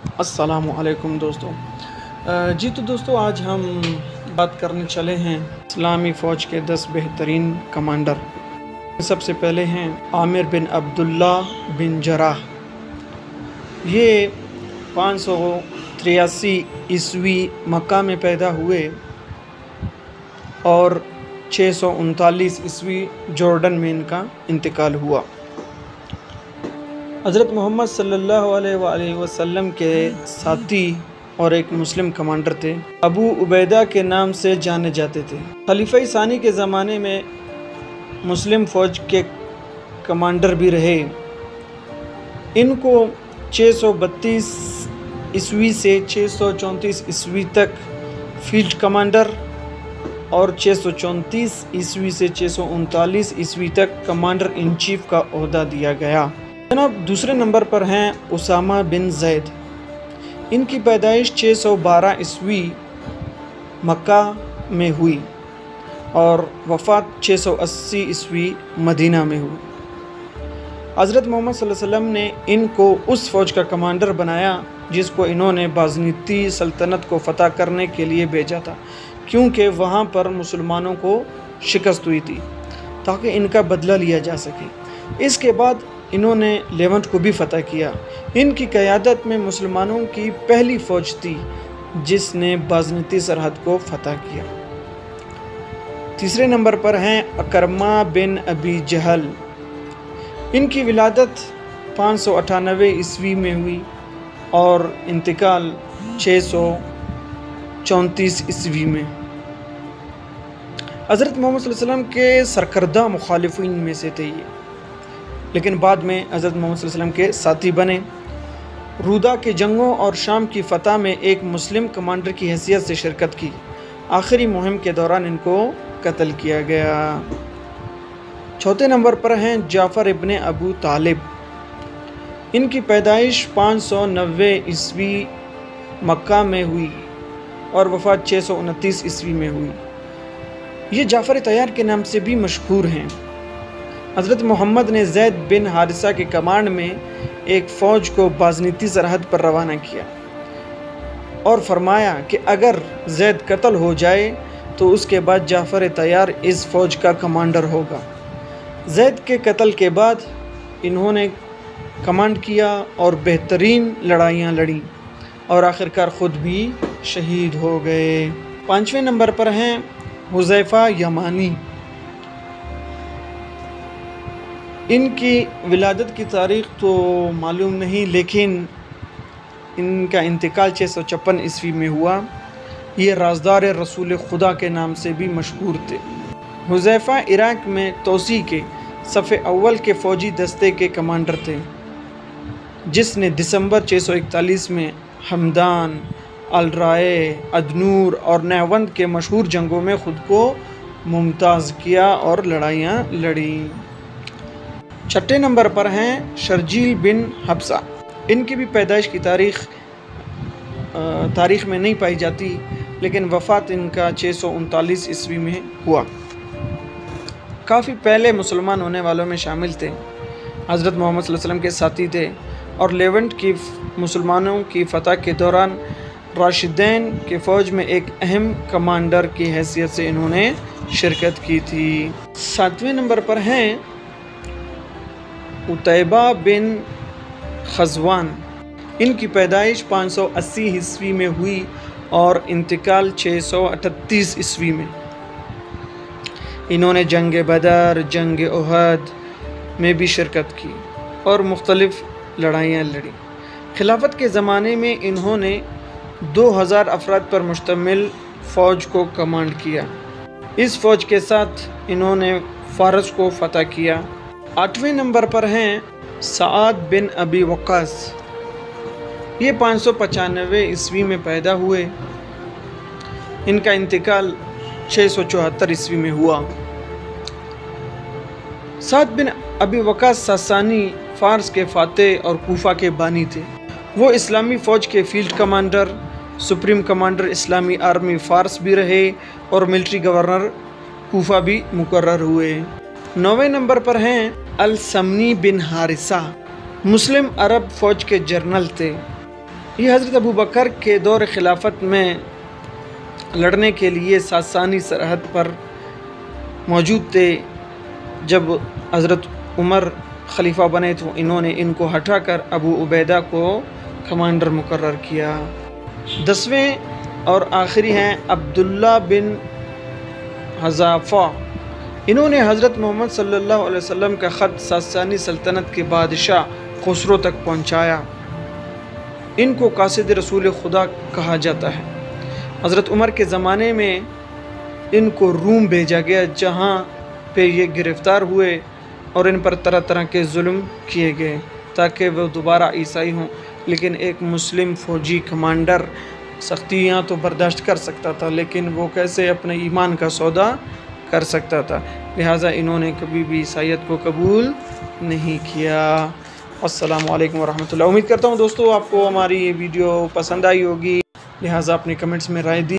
السلام علیکم دوستو۔ جی تو دوستو، آج ہم بات کرنے چلے ہیں اسلامی فوج کے 10 بہترین کمانڈر۔ سب سے پہلے ہیں عامر بن عبداللہ بن جراح۔ یہ 583 عیسوی مکہ میں پیدا ہوئے اور 639 عیسوی جارڈن میں ان کا انتقال ہوا۔ حضرت محمد صلی اللہ علیہ وآلہ وسلم کے ساتھی اور ایک مسلم کمانڈر تھے۔ ابو عبیدہ کے نام سے جانے جاتے تھے۔ خلیفہ ثانی کے زمانے میں مسلم فوج کے کمانڈر بھی رہے۔ ان کو 632 عیسوی سے 634 عیسوی تک فیلڈ کمانڈر اور 634 عیسوی سے 639 عیسوی تک کمانڈر ان چیف کا عہدہ دیا گیا۔ جناب، دوسرے نمبر پر ہیں اسامہ بن زید۔ ان کی پیدائش 612 عیسوی مکہ میں ہوئی اور وفات 680 عیسوی مدینہ میں ہوئی۔ حضرت محمد صلی اللہ علیہ وسلم نے ان کو اس فوج کا کمانڈر بنایا جس کو انہوں نے بازنطی سلطنت کو فتح کرنے کے لیے بھیجا تھا، کیونکہ وہاں پر مسلمانوں کو شکست ہوئی تھی تاکہ ان کا بدلہ لیا جا سکے۔ اس کے بعد انہوں نے لیونٹ کو بھی فتح کیا۔ ان کی قیادت میں مسلمانوں کی پہلی فوج تھی جس نے بازنطی سرحد کو فتح کیا۔ تیسرے نمبر پر ہیں اکرمہ بن ابی جہل۔ ان کی ولادت 598 عیسوی میں ہوئی اور انتقال 634 عیسوی میں۔ حضرت محمد صلی اللہ علیہ وسلم کے سرکردہ مخالفین میں سے تھے یہ، لیکن بعد میں حضرت محمد صلی اللہ علیہ وسلم کے ساتھی بنے۔ رودا کے جنگوں اور شام کی فتح میں ایک مسلم کمانڈر کی حیثیت سے شرکت کی۔ آخری مہم کے دوران ان کو قتل کیا گیا۔ چوتھے نمبر پر ہیں جعفر ابن ابو طالب۔ ان کی پیدائش 590 عیسوی مکہ میں ہوئی اور وفات 629 عیسوی میں ہوئی۔ یہ جعفر طیار کے نام سے بھی مشہور ہیں۔ حضرت محمد نے زید بن حارثہ کے کمانڈ میں ایک فوج کو بازنطی سرحد پر روانہ کیا اور فرمایا کہ اگر زید قتل ہو جائے تو اس کے بعد جعفر طیار اس فوج کا کمانڈر ہوگا۔ زید کے قتل کے بعد انہوں نے کمانڈ کیا اور بہترین لڑائیاں لڑیں اور آخرکار خود بھی شہید ہو گئے۔ 5ویں نمبر پر ہیں حذیفہ یمانی۔ ان کی ولادت کی تاریخ تو معلوم نہیں، لیکن ان کا انتقال 656 عیسوی میں ہوا۔ یہ رازدار رسول خدا کے نام سے بھی مشہور تھے۔ حذیفہ عراق میں توسیع کے صف اول کے فوجی دستے کے کمانڈر تھے، جس نے دسمبر 641 میں ہمدان، الرائے، ادنور اور نہوند کے مشہور جنگوں میں خود کو ممتاز کیا اور لڑائیاں لڑیں۔ چھٹے نمبر پر ہیں شرجیل بن حبسہ۔ ان کی بھی پیدائش کی تاریخ میں نہیں پائی جاتی، لیکن وفات ان کا 639 عیسوی میں ہوا۔ کافی پہلے مسلمان ہونے والوں میں شامل تھے۔ حضرت محمد صلی اللہ علیہ وسلم کے ساتھی تھے اور لیونٹ کی مسلمانوں کی فتح کے دوران راشدین کی فوج میں ایک اہم کمانڈر کی حیثیت سے انہوں نے شرکت کی تھی۔ 7ویں نمبر پر ہیں عتیبہ بن غزوان۔ ان کی پیدائش 580 عیسوی میں ہوئی اور انتقال 638 عیسوی میں۔ انہوں نے جنگ بدر، جنگ احد میں بھی شرکت کی اور مختلف لڑائیاں لڑیں۔ خلافت کے زمانے میں انہوں نے 2000 افراد پر مشتمل فوج کو کمانڈ کیا۔ اس فوج کے ساتھ انہوں نے فارس کو فتح کیا۔ 8ویں نمبر پر ہیں سعد بن ابی وقاص۔ یہ 595 عیسوی میں پیدا ہوئے۔ ان کا انتقال 674 عیسوی میں ہوا۔ سعد بن ابی وقاص ساسانی فارس کے فاتح اور کوفہ کے بانی تھے۔ وہ اسلامی فوج کے فیلڈ کمانڈر، سپریم کمانڈر اسلامی آرمی فارس بھی رہے اور ملٹری گورنر کوفہ بھی مقرر ہوئے۔ 9ویں نمبر پر ہیں السمنی بن حارثہ۔ مسلم عرب فوج کے جنرل تھے۔ یہ حضرت ابو بکر کے دور خلافت میں لڑنے کے لیے ساسانی سرحد پر موجود تھے۔ جب حضرت عمر خلیفہ بنے تو انہوں نے ان کو ہٹا کر ابو عبیدہ کو کمانڈر مقرر کیا۔ 10ویں اور آخری ہیں عبداللہ بن حذافہ۔ انہوں نے حضرت محمد صلی اللہ علیہ وسلم کا خط ساسانی سلطنت کے بادشاہ خسرو تک پہنچایا۔ ان کو قاصد رسول خدا کہا جاتا ہے۔ حضرت عمر کے زمانے میں ان کو روم بھیجا گیا، جہاں پہ یہ گرفتار ہوئے اور ان پر طرح طرح کے ظلم کیے گئے تاکہ وہ دوبارہ عیسائی ہوں، لیکن ایک مسلم فوجی کمانڈر سختیاں تو برداشت کر سکتا تھا، لیکن وہ کیسے اپنے ایمان کا سودا کر سکتا تھا، لہٰذا انہوں نے کبھی بھی عیسائیت کو قبول نہیں کیا۔ السلام علیکم ورحمۃ اللہ۔ امید کرتا ہوں دوستو آپ کو ہماری یہ ویڈیو پسند آئی ہوگی، لہٰذا اپنے کمنٹس میں رائے دی۔